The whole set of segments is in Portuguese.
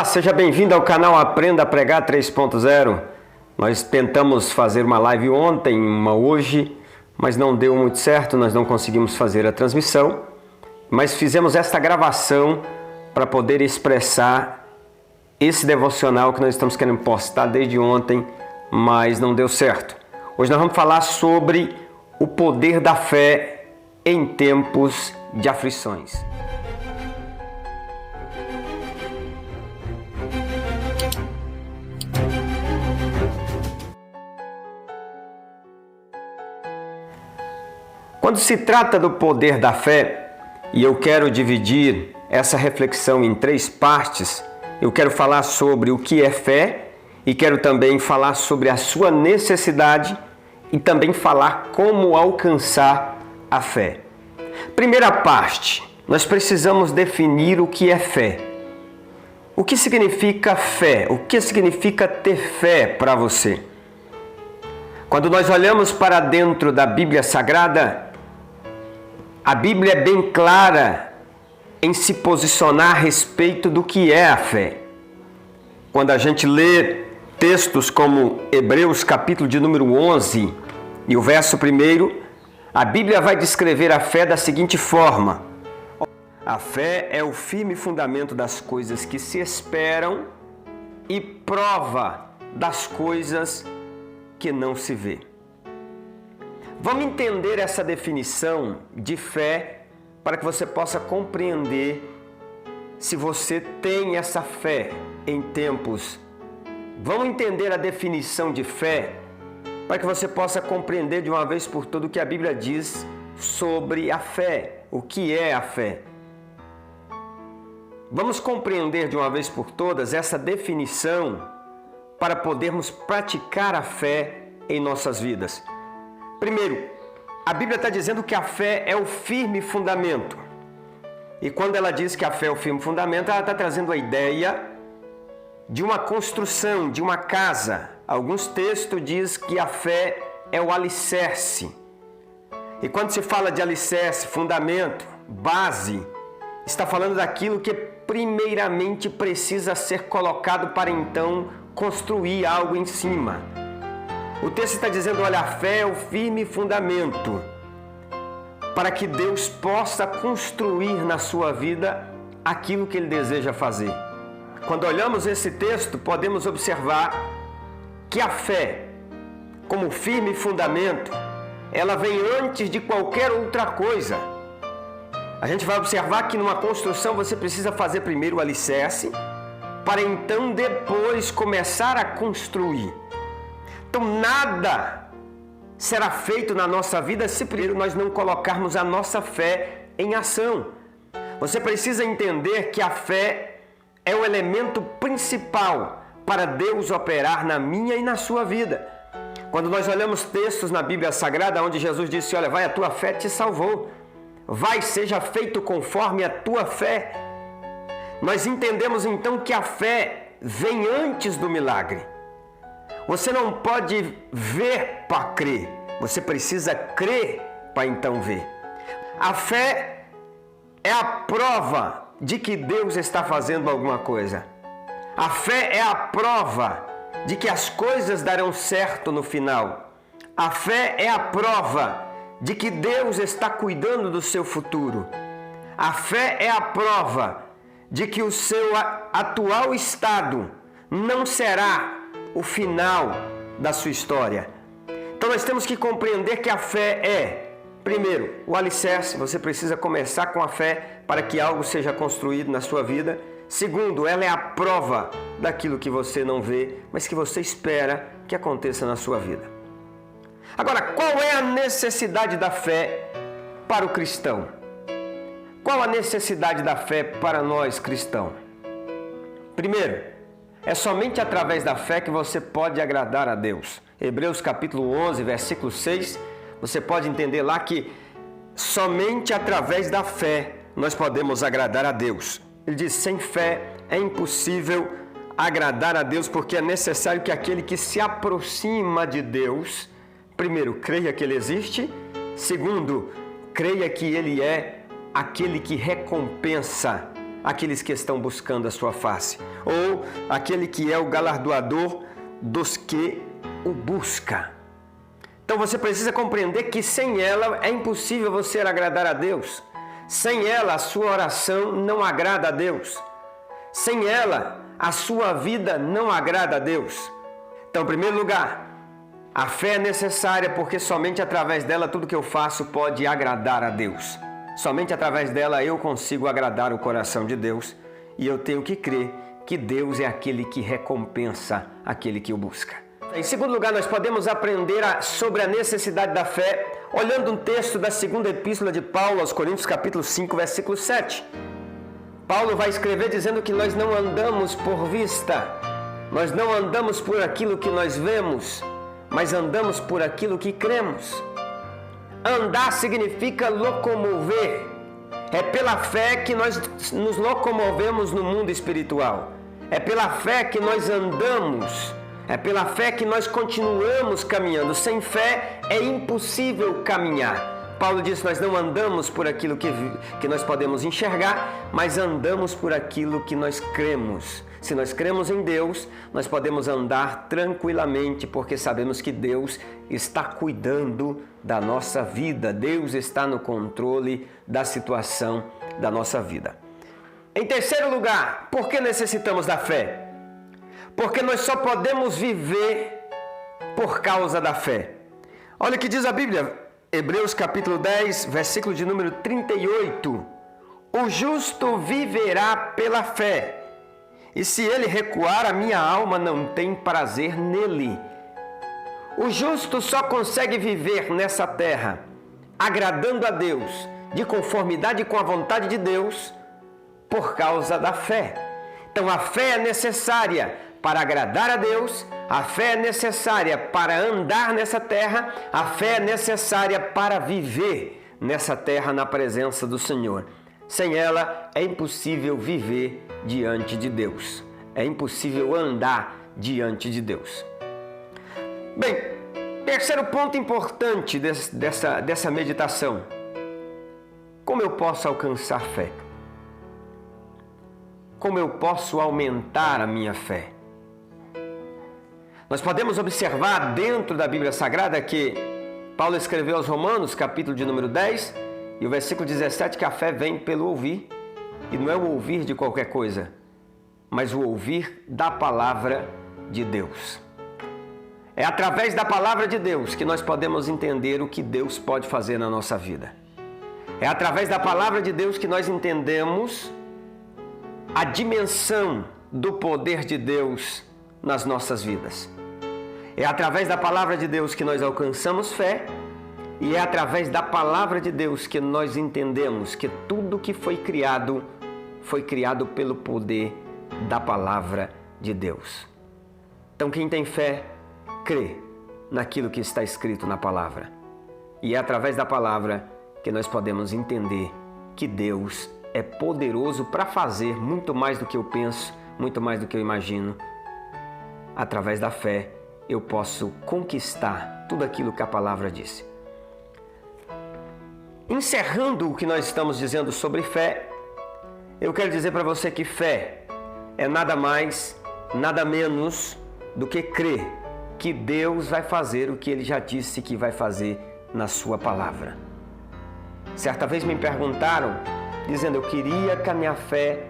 Olá, seja bem-vindo ao canal Aprenda a Pregar 3.0. Nós tentamos fazer uma live ontem, uma hoje, mas não deu muito certo, nós não conseguimos fazer a transmissão, mas fizemos esta gravação para poder expressar esse devocional que nós estamos querendo postar desde ontem, mas não deu certo. Hoje nós vamos falar sobre o poder da fé em tempos de aflições. Quando se trata do poder da fé, e eu quero dividir essa reflexão em três partes, eu quero falar sobre o que é fé e quero também falar sobre a sua necessidade e também falar como alcançar a fé. Primeira parte, nós precisamos definir o que é fé. O que significa fé? O que significa ter fé para você? Quando nós olhamos para dentro da Bíblia Sagrada, a Bíblia é bem clara em se posicionar a respeito do que é a fé. Quando a gente lê textos como Hebreus capítulo de número 11 e o verso 1, a Bíblia vai descrever a fé da seguinte forma: a fé é o firme fundamento das coisas que se esperam e prova das coisas que não se vê. Vamos entender essa definição de fé para que você possa compreender se você tem essa fé em tempos. Vamos entender a definição de fé para que você possa compreender de uma vez por todas o que a Bíblia diz sobre a fé, o que é a fé. Vamos compreender de uma vez por todas essa definição para podermos praticar a fé em nossas vidas. Primeiro, a Bíblia está dizendo que a fé é o firme fundamento. E quando ela diz que a fé é o firme fundamento, ela está trazendo a ideia de uma construção, de uma casa. Alguns textos dizem que a fé é o alicerce. E quando se fala de alicerce, fundamento, base, está falando daquilo que primeiramente precisa ser colocado para então construir algo em cima. O texto está dizendo, olha, a fé é o firme fundamento para que Deus possa construir na sua vida aquilo que Ele deseja fazer. Quando olhamos esse texto, podemos observar que a fé, como firme fundamento, ela vem antes de qualquer outra coisa. A gente vai observar que numa construção você precisa fazer primeiro o alicerce, para então depois começar a construir. Então nada será feito na nossa vida se primeiro nós não colocarmos a nossa fé em ação. Você precisa entender que a fé é o elemento principal para Deus operar na minha e na sua vida. Quando nós olhamos textos na Bíblia Sagrada onde Jesus disse, olha, vai, a tua fé te salvou. Vai, seja feito conforme a tua fé. Nós entendemos então que a fé vem antes do milagre. Você não pode ver para crer, você precisa crer para então ver. A fé é a prova de que Deus está fazendo alguma coisa. A fé é a prova de que as coisas darão certo no final. A fé é a prova de que Deus está cuidando do seu futuro. A fé é a prova de que o seu atual estado não será o final da sua história. Então nós temos que compreender que a fé é, primeiro, o alicerce. Você precisa começar com a fé para que algo seja construído na sua vida. Segundo, ela é a prova daquilo que você não vê, mas que você espera que aconteça na sua vida. Agora, qual é a necessidade da fé para o cristão? Qual a necessidade da fé para nós cristãos? Primeiro, é somente através da fé que você pode agradar a Deus. Hebreus capítulo 11, versículo 6, você pode entender lá que somente através da fé nós podemos agradar a Deus. Ele diz, sem fé é impossível agradar a Deus, porque é necessário que aquele que se aproxima de Deus, primeiro, creia que Ele existe, segundo, creia que Ele é aquele que recompensa aqueles que estão buscando a sua face, ou aquele que é o galardoador dos que o busca. Então você precisa compreender que sem ela é impossível você agradar a Deus. Sem ela a sua oração não agrada a Deus. Sem ela a sua vida não agrada a Deus. Então, em primeiro lugar, a fé é necessária porque somente através dela tudo que eu faço pode agradar a Deus. Somente através dela eu consigo agradar o coração de Deus e eu tenho que crer que Deus é aquele que recompensa aquele que o busca. Em segundo lugar, nós podemos aprender sobre a necessidade da fé olhando um texto da segunda epístola de Paulo aos Coríntios, capítulo 5, versículo 7. Paulo vai escrever dizendo que nós não andamos por vista, nós não andamos por aquilo que nós vemos, mas andamos por aquilo que cremos. Andar significa locomover. É pela fé que nós nos locomovemos no mundo espiritual. É pela fé que nós andamos. É pela fé que nós continuamos caminhando. Sem fé é impossível caminhar. Paulo diz que nós não andamos por aquilo que nós podemos enxergar, mas andamos por aquilo que nós cremos. Se nós cremos em Deus, nós podemos andar tranquilamente, porque sabemos que Deus está cuidando da nossa vida. Deus está no controle da situação da nossa vida. Em terceiro lugar, por que necessitamos da fé? Porque nós só podemos viver por causa da fé. Olha o que diz a Bíblia, Hebreus capítulo 10, versículo de número 38. O justo viverá pela fé. E se ele recuar, a minha alma não tem prazer nele. O justo só consegue viver nessa terra, agradando a Deus, de conformidade com a vontade de Deus, por causa da fé. Então a fé é necessária para agradar a Deus, a fé é necessária para andar nessa terra, a fé é necessária para viver nessa terra na presença do Senhor. Sem ela é impossível viver diante de Deus. É impossível andar diante de Deus. Bem, terceiro ponto importante dessa meditação. Como eu posso alcançar fé? Como eu posso aumentar a minha fé? Nós podemos observar dentro da Bíblia Sagrada que Paulo escreveu aos Romanos, capítulo de número 10, e o versículo 17, que a fé vem pelo ouvir, e não é o ouvir de qualquer coisa, mas o ouvir da palavra de Deus. É através da palavra de Deus que nós podemos entender o que Deus pode fazer na nossa vida. É através da palavra de Deus que nós entendemos a dimensão do poder de Deus nas nossas vidas. É através da palavra de Deus que nós alcançamos fé e é através da palavra de Deus que nós entendemos que tudo que foi criado pelo poder da palavra de Deus. Então quem tem fé, crê naquilo que está escrito na palavra. E é através da palavra que nós podemos entender que Deus é poderoso para fazer muito mais do que eu penso, muito mais do que eu imagino. Através da fé, eu posso conquistar tudo aquilo que a palavra disse. Encerrando o que nós estamos dizendo sobre fé, eu quero dizer para você que fé é nada mais, nada menos do que crer que Deus vai fazer o que Ele já disse que vai fazer na sua palavra. Certa vez me perguntaram, dizendo, eu queria que a minha fé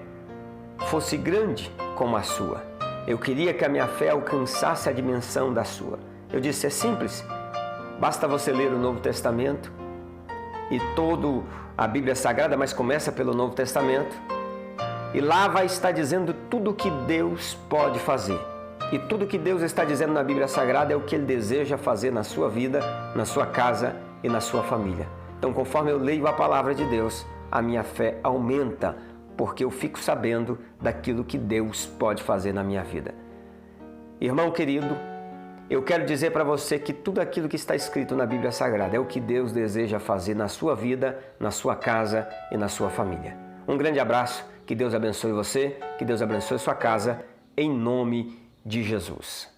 fosse grande como a sua. Eu queria que a minha fé alcançasse a dimensão da sua. Eu disse, é simples, basta você ler o Novo Testamento e toda a Bíblia Sagrada, mas começa pelo Novo Testamento, e lá vai estar dizendo tudo o que Deus pode fazer. E tudo que Deus está dizendo na Bíblia Sagrada é o que Ele deseja fazer na sua vida, na sua casa e na sua família. Então, conforme eu leio a palavra de Deus, a minha fé aumenta, porque eu fico sabendo daquilo que Deus pode fazer na minha vida. Irmão querido, eu quero dizer para você que tudo aquilo que está escrito na Bíblia Sagrada é o que Deus deseja fazer na sua vida, na sua casa e na sua família. Um grande abraço, que Deus abençoe você, que Deus abençoe sua casa, em nome de Jesus.